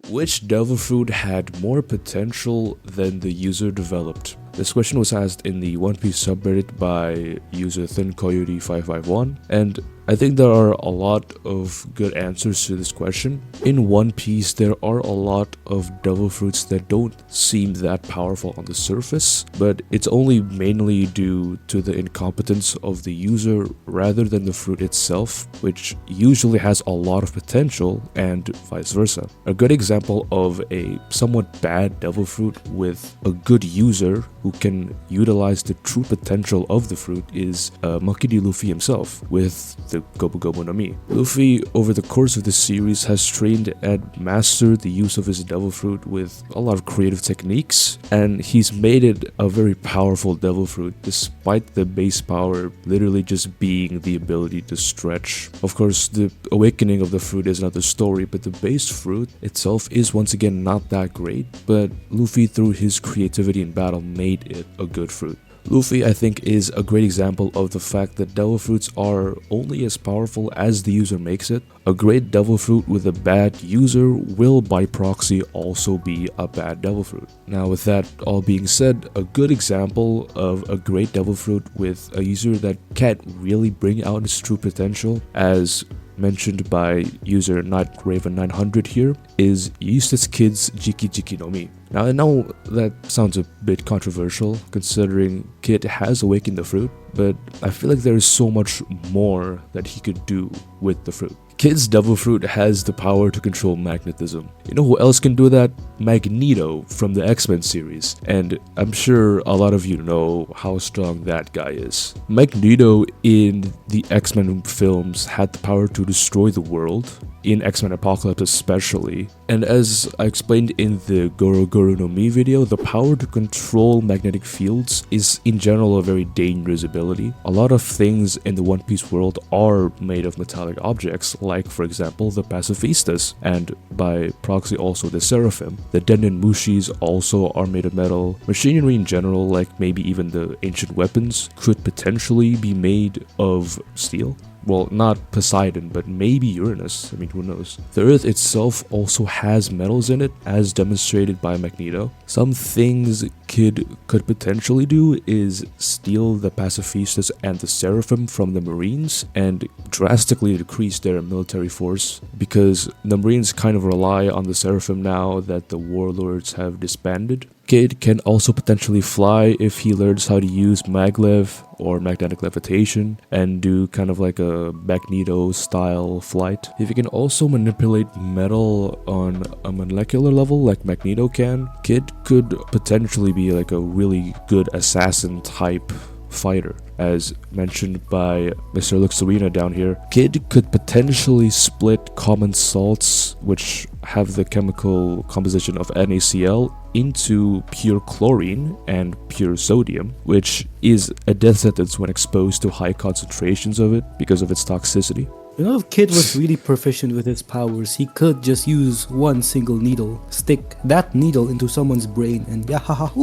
Which devil fruit had more potential than the user developed? This question was asked in the One Piece subreddit by user thincoyote551, and I think there are a lot of good answers to this question. In One Piece, there are a lot of devil fruits that don't seem that powerful on the surface, but it's only mainly due to the incompetence of the user rather than the fruit itself, which usually has a lot of potential, and vice versa. A good example of a somewhat bad devil fruit with a good user who can utilize the true potential of the fruit is Monkey D. Luffy himself with the Gobu Gobu Nami. Luffy, over the course of the series, has trained and mastered the use of his devil fruit with a lot of creative techniques, and he's made it a very powerful devil fruit, despite the base power literally just being the ability to stretch. Of course, the awakening of the fruit is another story, but the base fruit itself is once again not that great, but Luffy, through his creativity in battle, made it a good fruit. Luffy, I think, is a great example of the fact that devil fruits are only as powerful as the user makes it. A great devil fruit with a bad user will by proxy also be a bad devil fruit. Now, with that all being said, a good example of a great devil fruit with a user that can't really bring out its true potential, as mentioned by user NightRaven900 here, is Eustass Kid's Jiki Jiki no Mi. Now, I know that sounds a bit controversial considering Kid has awakened the fruit, but I feel like there is so much more that he could do with the fruit. Kid's devil fruit has the power to control magnetism. You know who else can do that? Magneto from the X-Men series, and I'm sure a lot of you know how strong that guy is. Magneto in the X-Men films had the power to destroy the world, in X-Men Apocalypse especially, and as I explained in the Goro Goro no Mi video, the power to control magnetic fields is in general a very dangerous ability. A lot of things in the One Piece world are made of metallic objects, like for example the pacifistas, and by proxy also the seraphim. The Denden Mushis also are made of metal. Machinery in general, like maybe even the ancient weapons, could potentially be made of steel. Well, not Poseidon, but maybe Uranus. I mean, who knows? The Earth itself also has metals in it, as demonstrated by Magneto. Some things Kid could potentially do is steal the pacifistas and the seraphim from the Marines and drastically decrease their military force, because the Marines kind of rely on the seraphim now that the warlords have disbanded. Kid can also potentially fly if he learns how to use maglev or magnetic levitation and do kind of like a Magneto style flight. If he can also manipulate metal on a molecular level like Magneto can, Kid could potentially be like a really good assassin type fighter. As mentioned by Mr. Luxarina down here, Kid could potentially split common salts, which have the chemical composition of NaCl, into pure chlorine and pure sodium, which is a death sentence when exposed to high concentrations of it because of its toxicity. You know, if Kid was really proficient with his powers, he could just use one single needle, stick that needle into someone's brain, and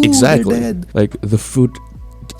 exactly. They're dead. Like, the fruit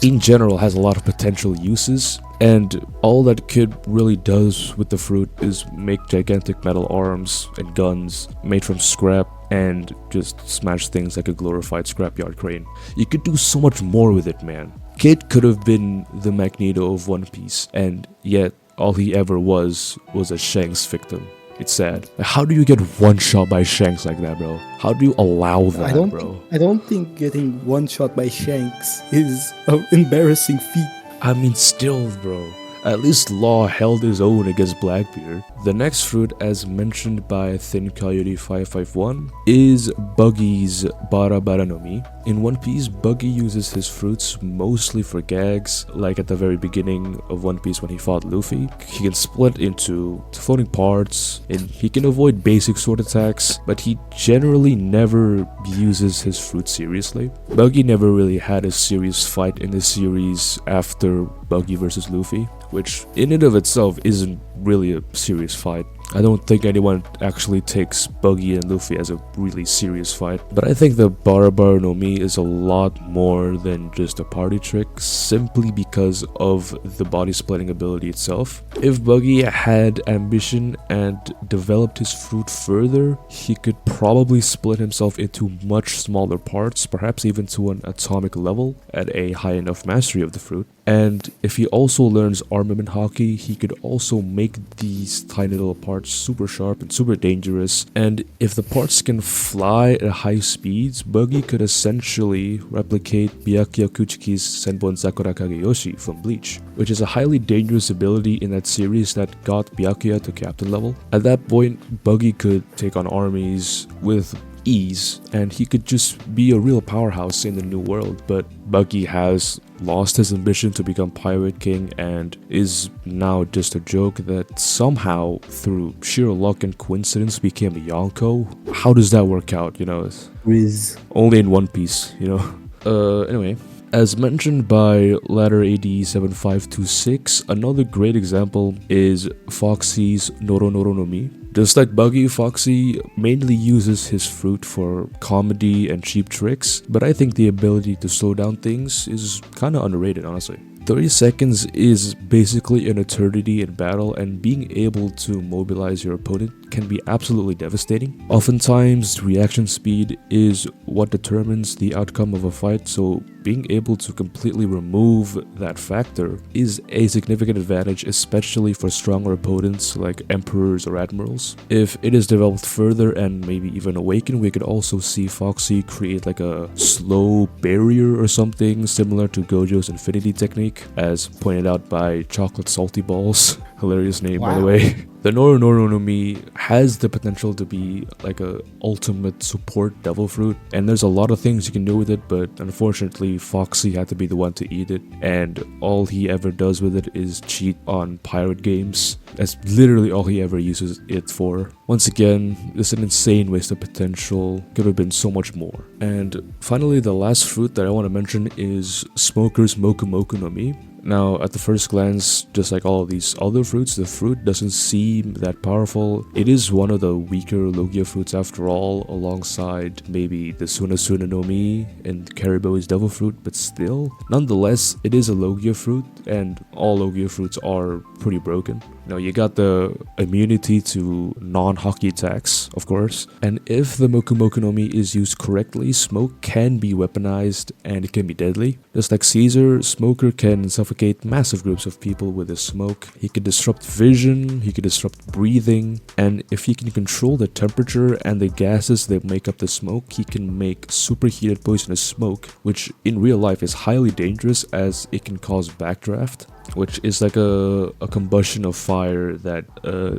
in general has a lot of potential uses, and all that Kid really does with the fruit is make gigantic metal arms and guns made from scrap and just smash things like a glorified scrapyard crane. You could do so much more with it, man. Kid could have been the Magneto of One Piece, and yet all he ever was a Shanks victim. It's sad. How do you get one shot by Shanks like that, bro? How do you allow that, bro? I don't think getting one shot by Shanks is an embarrassing feat. I mean, still, bro. At least Law held his own against Blackbeard. The next fruit, as mentioned by Thin Coyote 551, is Buggy's Bara Bara no Mi. In One Piece, Buggy uses his fruits mostly for gags, like at the very beginning of One Piece when he fought Luffy. He can split into floating parts, and he can avoid basic sword attacks, but he generally never uses his fruit seriously. Buggy never really had a serious fight in the series after Buggy versus Luffy, which in and of itself isn't really a serious fight. I don't think anyone actually takes Buggy and Luffy as a really serious fight. But I think the Barabar no Mi is a lot more than just a party trick, simply because of the body splitting ability itself. If Buggy had ambition and developed his fruit further, he could probably split himself into much smaller parts, perhaps even to an atomic level at a high enough mastery of the fruit. And if he also learns armament hockey, he could also make these tiny little parts super sharp and super dangerous. And if the parts can fly at high speeds, Buggy could essentially replicate Byakuya Kuchiki's Senbon Sakura Kageyoshi from Bleach, which is a highly dangerous ability in that series that got Byakuya to captain level. At that point, Buggy could take on armies with ease, and he could just be a real powerhouse in the new world. But Buggy has lost his ambition to become Pirate King and is now just a joke that somehow, through sheer luck and coincidence, became a Yonko. How does that work out, you know? Riz. Only in One Piece, you know? Anyway. As mentioned by Ladder AD 7526, another great example is Foxy's Noro Noro no Mi. Just like Buggy, Foxy mainly uses his fruit for comedy and cheap tricks, but I think the ability to slow down things is kinda underrated, honestly. 30 seconds is basically an eternity in battle, and being able to mobilize your opponent can be absolutely devastating. Oftentimes, reaction speed is what determines the outcome of a fight, so being able to completely remove that factor is a significant advantage, especially for stronger opponents like emperors or admirals. If it is developed further and maybe even awakened, we could also see Foxy create like a slow barrier or something similar to Gojo's infinity technique, as pointed out by Chocolate Salty Balls. Hilarious name, by the way. The Noro Noro no Mi has the potential to be like a ultimate support devil fruit, and there's a lot of things you can do with it, but unfortunately Foxy had to be the one to eat it, and all he ever does with it is cheat on pirate games. That's literally all he ever uses it for. Once again, this is an insane waste of potential, could have been so much more. And finally, the last fruit that I want to mention is Smoker's Moku Moku no Mi. Now, at the first glance, just like all of these other fruits, the fruit doesn't seem that powerful. It is one of the weaker Logia fruits after all, alongside maybe the Suna Suna no Mi and Karibo's devil fruit, but still. Nonetheless, it is a Logia fruit, and all Logia fruits are pretty broken. Now, you got the immunity to non-hockey attacks, of course, and if the Moku Moku no Mi is used correctly, smoke can be weaponized and it can be deadly. Just like Caesar, Smoker can suffocate massive groups of people with his smoke. He can disrupt vision, he can disrupt breathing, and if he can control the temperature and the gases that make up the smoke, he can make superheated poisonous smoke, which in real life is highly dangerous as it can cause backdraft, which is like a combustion of fire that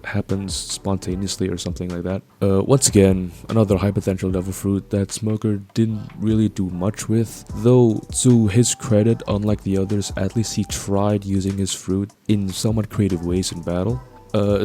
happens spontaneously or something like that. Once again, another high potential devil fruit that Smoker didn't really do much with, though to his credit, unlike the others, at least he tried using his fruit in somewhat creative ways in battle.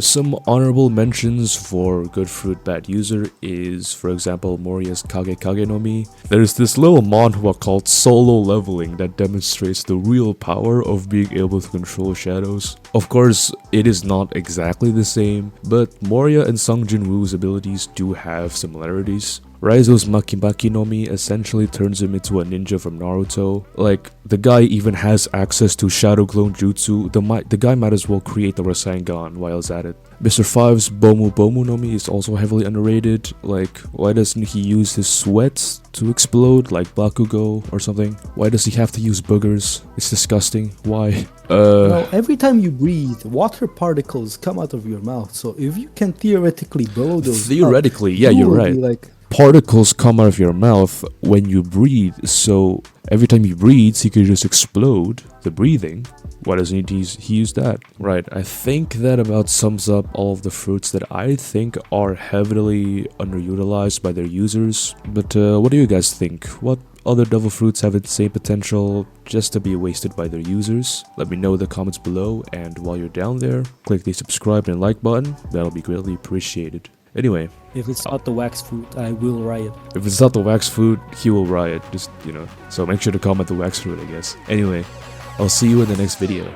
Some honorable mentions for good fruit bad user is, for example, Moriya's Kage Kage no Mi. There's this little manhwa called Solo Leveling that demonstrates the real power of being able to control shadows. Of course, it is not exactly the same, but Moriya and Sung Jin-woo's abilities do have similarities. Raizo's Maki Maki no Mi essentially turns him into a ninja from Naruto. Like, the guy even has access to Shadow Clone Jutsu. The guy might as well create the Rasengan while he's at it. Mr. Five's Bomu Bomu no Mi is also heavily underrated. Like, why doesn't he use his sweat to explode like Bakugo or something? Why does he have to use boogers? It's disgusting. Why? Well, every time you breathe, water particles come out of your mouth. So if you can theoretically blow those Theoretically, up, yeah, you're will right. be like, particles come out of your mouth when you breathe, so every time he breathes, he could just explode the breathing. Why doesn't he use that? Right, I think that about sums up all of the fruits that I think are heavily underutilized by their users. But what do you guys think? What other devil fruits have the same potential just to be wasted by their users? Let me know in the comments below, and while you're down there, click the subscribe and like button. That'll be greatly appreciated. Anyway, if it's not the wax fruit, I will riot. If it's not the wax fruit, he will riot. Just, so make sure to comment the wax fruit, I guess. Anyway, I'll see you in the next video.